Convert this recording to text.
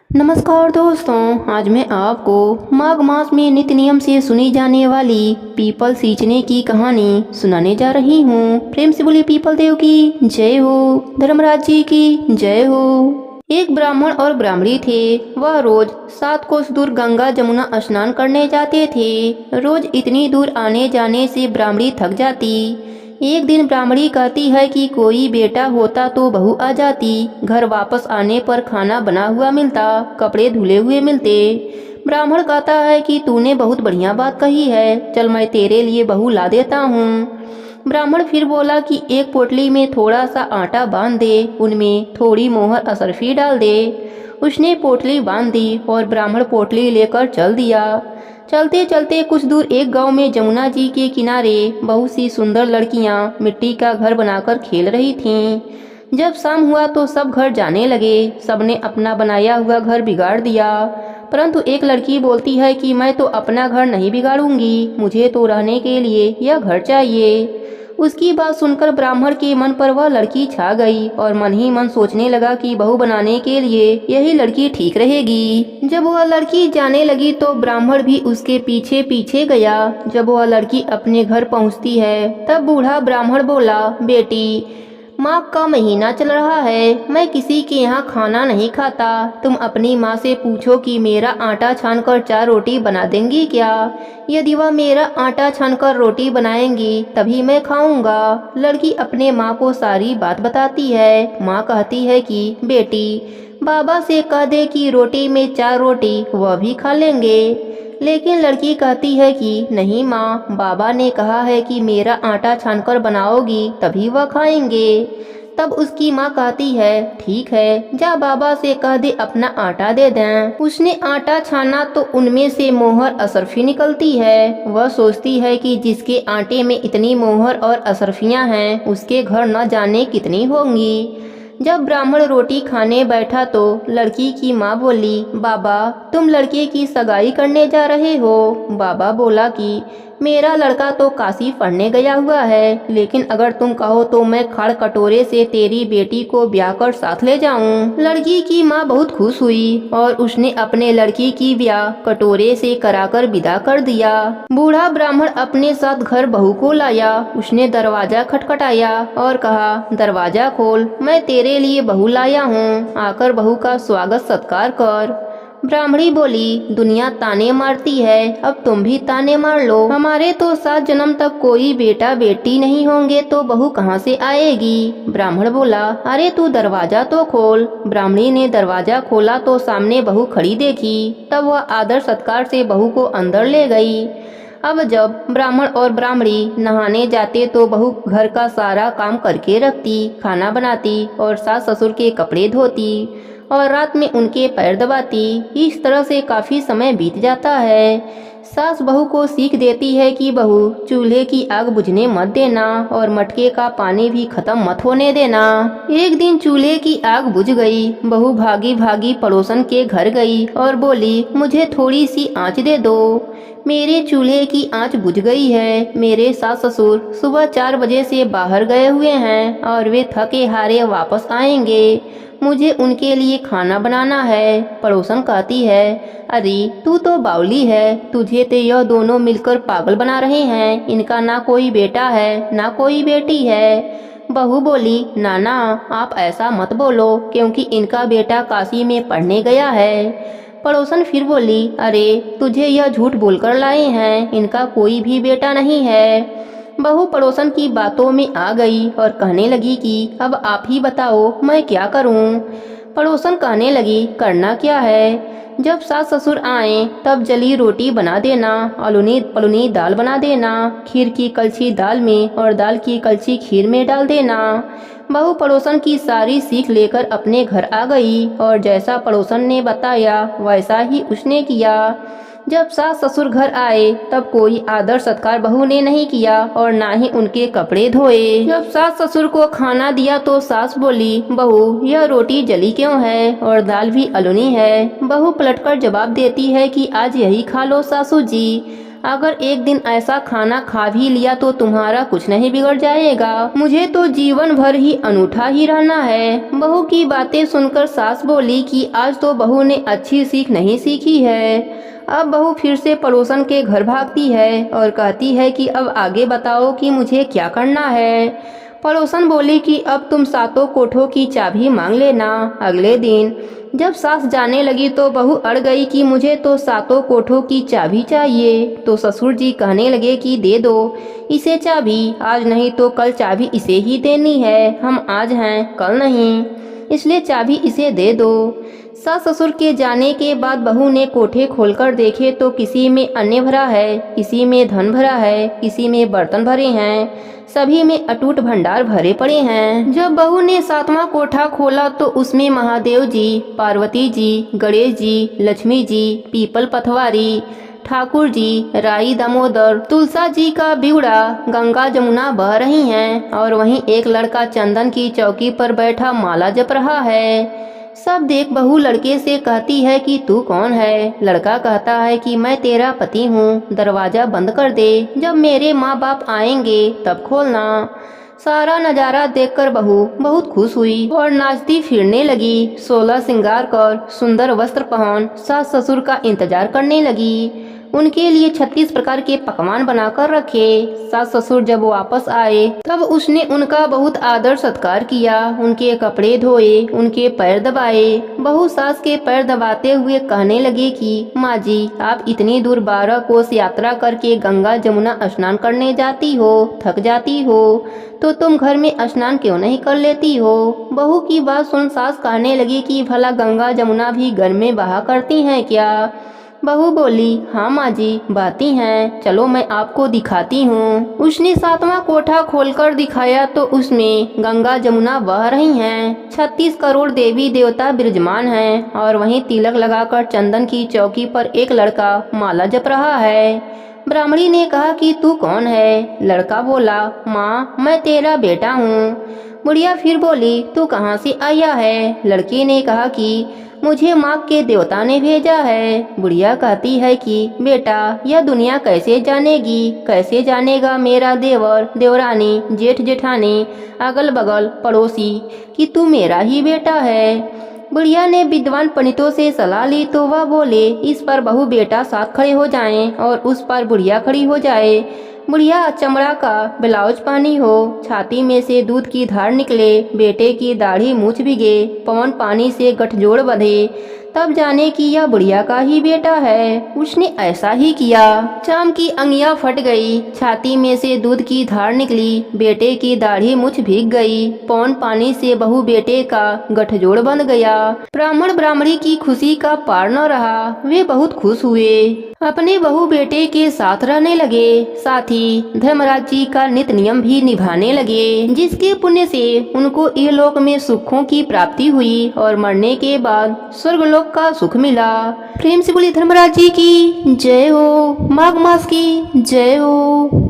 नमस्कार दोस्तों, आज मैं आपको माघ मास में नित्य नियम से सुनी जाने वाली पीपल सींचने की कहानी सुनाने जा रही हूँ। प्रेम से बोलिए पीपल देव की जय हो, धर्मराज जी की जय हो। एक ब्राह्मण और ब्राह्मणी थे। वह रोज 7 कोस दूर गंगा जमुना स्नान करने जाते थे। रोज इतनी दूर आने जाने से ब्राह्मणी थक जाती। एक दिन ब्राह्मणी कहती है कि कोई बेटा होता तो बहू आ जाती। घर वापस आने पर खाना बना हुआ मिलता, कपड़े धुले हुए मिलते। ब्राह्मण कहता है कि तूने बहुत बढ़िया बात कही है, चल मैं तेरे लिए बहू ला देता हूँ। ब्राह्मण फिर बोला कि एक पोटली में थोड़ा सा आटा बांध दे, उनमें थोड़ी मोहर अशर्फी डाल दे। उसने पोटली बांध दी और ब्राह्मण पोटली लेकर चल दिया। चलते चलते कुछ दूर एक गांव में जमुना जी के किनारे बहुत सी सुंदर लड़कियां मिट्टी का घर बनाकर खेल रही थीं। जब शाम हुआ तो सब घर जाने लगे। सबने अपना बनाया हुआ घर बिगाड़ दिया, परंतु एक लड़की बोलती है कि मैं तो अपना घर नहीं बिगाड़ूंगी, मुझे तो रहने के लिए यह घर चाहिए। उसकी बात सुनकर ब्राह्मण के मन पर वह लड़की छा गई और मन ही मन सोचने लगा कि बहू बनाने के लिए यही लड़की ठीक रहेगी। जब वह लड़की जाने लगी तो ब्राह्मण भी उसके पीछे पीछे गया। जब वह लड़की अपने घर पहुंचती है तब बूढ़ा ब्राह्मण बोला, बेटी, माघ का महीना चल रहा है, मैं किसी के यहाँ खाना नहीं खाता। तुम अपनी माँ से पूछो कि मेरा आटा छान कर 4 रोटी बना देंगी क्या? यदि वह मेरा आटा छान कर रोटी बनाएंगी तभी मैं खाऊंगा। लड़की अपने माँ को सारी बात बताती है। माँ कहती है कि बेटी, बाबा से कह दे कि रोटी में 4 रोटी वह भी खा लेंगे। लेकिन लड़की कहती है कि नहीं माँ, बाबा ने कहा है कि मेरा आटा छानकर बनाओगी तभी वह खाएंगे। तब उसकी माँ कहती है, ठीक है, जा बाबा से कह दे अपना आटा दे दें। उसने आटा छाना तो उनमें से मोहर अशर्फी निकलती है। वह सोचती है कि जिसके आटे में इतनी मोहर और अशर्फियाँ हैं उसके घर न जाने कितनी होंगी। जब ब्राह्मण रोटी खाने बैठा तो लड़की की माँ बोली, बाबा, तुम लड़के की सगाई करने जा रहे हो? बाबा बोला कि मेरा लड़का तो काशी पढ़ने गया हुआ है, लेकिन अगर तुम कहो तो मैं खड़ कटोरे से तेरी बेटी को ब्याह कर साथ ले जाऊं। लड़की की माँ बहुत खुश हुई और उसने अपने लड़की की ब्याह कटोरे से कराकर विदा कर दिया। बूढ़ा ब्राह्मण अपने साथ घर बहू को लाया। उसने दरवाजा खटखटाया और कहा, दरवाजा खोल, मैं तेरे लिए बहू लाया हूँ, आकर बहू का स्वागत सत्कार कर। ब्राह्मणी बोली, दुनिया ताने मारती है, अब तुम भी ताने मार लो। हमारे तो 7 जन्म तक कोई बेटा बेटी नहीं होंगे तो बहू कहाँ से आएगी? ब्राह्मण बोला, अरे तू दरवाजा तो खोल। ब्राह्मणी ने दरवाजा खोला तो सामने बहू खड़ी देखी। तब वह आदर सत्कार से बहू को अंदर ले गई। अब जब ब्राह्मण और ब्राह्मणी नहाने जाते तो बहू घर का सारा काम करके रखती, खाना बनाती और सास ससुर के कपड़े धोती और रात में उनके पैर दबाती। इस तरह से काफी समय बीत जाता है। सास बहू को सीख देती है कि बहू, चूल्हे की आग बुझने मत देना और मटके का पानी भी खत्म मत होने देना। एक दिन चूल्हे की आग बुझ गई। बहू भागी भागी पड़ोसन के घर गई और बोली, मुझे थोड़ी सी आंच दे दो, मेरे चूल्हे की आंच बुझ गई है। मेरे सास ससुर सुबह 4 बजे से बाहर गए हुए हैं और वे थके हारे वापस आएंगे, मुझे उनके लिए खाना बनाना है। पड़ोसन कहती है, अरे तू तो बावली है, तुझे तो यह दोनों मिलकर पागल बना रहे हैं। इनका ना कोई बेटा है ना कोई बेटी है। बहू बोली, नाना आप ऐसा मत बोलो, क्योंकि इनका बेटा काशी में पढ़ने गया है। पड़ोसन फिर बोली, अरे तुझे यह झूठ बोलकर लाए हैं, इनका कोई भी बेटा नहीं है। बहू पड़ोसन की बातों में आ गई और कहने लगी कि अब आप ही बताओ मैं क्या करूं। पड़ोसन कहने लगी, करना क्या है? जब सास ससुर आए तब जली रोटी बना देना, अलुनी पलुनी दाल बना देना, खीर की कलछी दाल में और दाल की कलछी खीर में डाल देना। बहू पड़ोसन की सारी सीख लेकर अपने घर आ गई और जैसा पड़ोसन ने बताया वैसा ही उसने किया। जब सास ससुर घर आए तब कोई आदर सत्कार बहू ने नहीं किया और ना ही उनके कपड़े धोए। जब सास ससुर को खाना दिया तो सास बोली, बहू यह रोटी जली क्यों है और दाल भी अलुनी है? बहू पलटकर जवाब देती है कि आज यही खा लो सासू जी, अगर एक दिन ऐसा खाना खा भी लिया तो तुम्हारा कुछ नहीं बिगड़ जाएगा। मुझे तो जीवन भर ही अनूठा ही रहना है। बहू की बातें सुनकर सास बोली कि आज तो बहू ने अच्छी सीख नहीं सीखी है। अब बहू फिर से पड़ोसन के घर भागती है और कहती है कि अब आगे बताओ कि मुझे क्या करना है। पड़ोसन बोली कि अब तुम सातों कोठों की चाबी मांग लेना। अगले दिन जब सास जाने लगी तो बहू अड़ गई कि मुझे तो सातों कोठों की चाबी चाहिए। तो ससुर जी कहने लगे कि दे दो इसे चाबी, आज नहीं तो कल चाबी इसे ही देनी है। हम आज हैं कल नहीं, इसलिए चाबी इसे दे दो। सास ससुर के जाने के बाद बहू ने कोठे खोलकर देखे तो किसी में अन्न भरा है, किसी में धन भरा है, किसी में बर्तन भरे हैं, सभी में अटूट भंडार भरे पड़े हैं। जब बहू ने सातवां कोठा खोला तो उसमें महादेव जी, पार्वती जी, गणेश जी, लक्ष्मी जी, पीपल पथवारी, ठाकुर जी, राई दामोदर, तुलसा जी का बिगड़ा, गंगा जमुना बह रही हैं और वहीं एक लड़का चंदन की चौकी पर बैठा माला जप रहा है। सब देख बहू लड़के से कहती है कि तू कौन है। लड़का कहता है कि मैं तेरा पति हूँ, दरवाजा बंद कर दे, जब मेरे माँ बाप आएंगे तब खोलना। सारा नजारा देखकर बहू बहुत खुश हुई और नाचती फिरने लगी। 16 श्रृंगार कर सुंदर वस्त्र पहन सास ससुर का इंतजार करने लगी। उनके लिए 36 प्रकार के पकवान बनाकर रखे। सास ससुर जब वापस आए तब उसने उनका बहुत आदर सत्कार किया, उनके कपड़े धोए, उनके पैर दबाए। बहू सास के पैर दबाते हुए कहने लगे कि माँ जी, आप इतनी दूर 12 कोस यात्रा करके गंगा जमुना स्नान करने जाती हो, थक जाती हो, तो तुम घर में स्नान क्यों नहीं कर लेती हो। बहू की बात सुन सास कहने लगी कि भला गंगा जमुना भी घर में बहा करती हैं क्या। बहू बोली, हाँ माँ जी, बहती हैं, चलो मैं आपको दिखाती हूँ। उसने सातवां कोठा खोलकर दिखाया तो उसमें गंगा जमुना बह रही हैं। 36 करोड़ देवी देवता विराजमान हैं और वहीं तिलक लगाकर चंदन की चौकी पर एक लड़का माला जप रहा है। ब्राह्मणी ने कहा कि तू कौन है। लड़का बोला, माँ मैं तेरा बेटा हूँ। बुढ़िया फिर बोली, तू कहाँ से आया है। लड़के ने कहा कि मुझे माँ के देवता ने भेजा है। बुढ़िया कहती है कि बेटा यह दुनिया कैसे जानेगी, कैसे जानेगा मेरा देवर देवरानी जेठ जेठानी अगल बगल पड़ोसी कि तू मेरा ही बेटा है। बुढ़िया ने विद्वान पंडितों से सलाह ली तो वह बोले, इस पर बहू बेटा साथ खड़े हो जाएं और उस पर बुढ़िया खड़ी हो जाए। बुढ़िया चमड़ा का ब्लाउज पहनी हो, छाती में से दूध की धार निकले, बेटे की दाढ़ी मूछ भिगे, पवन पानी से गठजोड़ बंधे, तब जाने कि यह बुढ़िया का ही बेटा है। उसने ऐसा ही किया। चाम की अंगियां फट गई, छाती में से दूध की धार निकली, बेटे की दाढ़ी मुछ भीग गई, पवन पानी से बहू बेटे का गठजोड़ बन गया। ब्राह्मण ब्राह्मणी की खुशी का पार न रहा। वे बहुत खुश हुए, अपने बहू बेटे के साथ रहने लगे, साथ ही धर्मराज जी का नित्य नियम भी निभाने लगे, जिसके पुण्य से उनको इहलोक में सुखों की प्राप्ति हुई और मरने के बाद स्वर्गलोक का सुख मिला। प्रेम से बोली धर्मराज जी की जय हो, माघ मास की जय हो।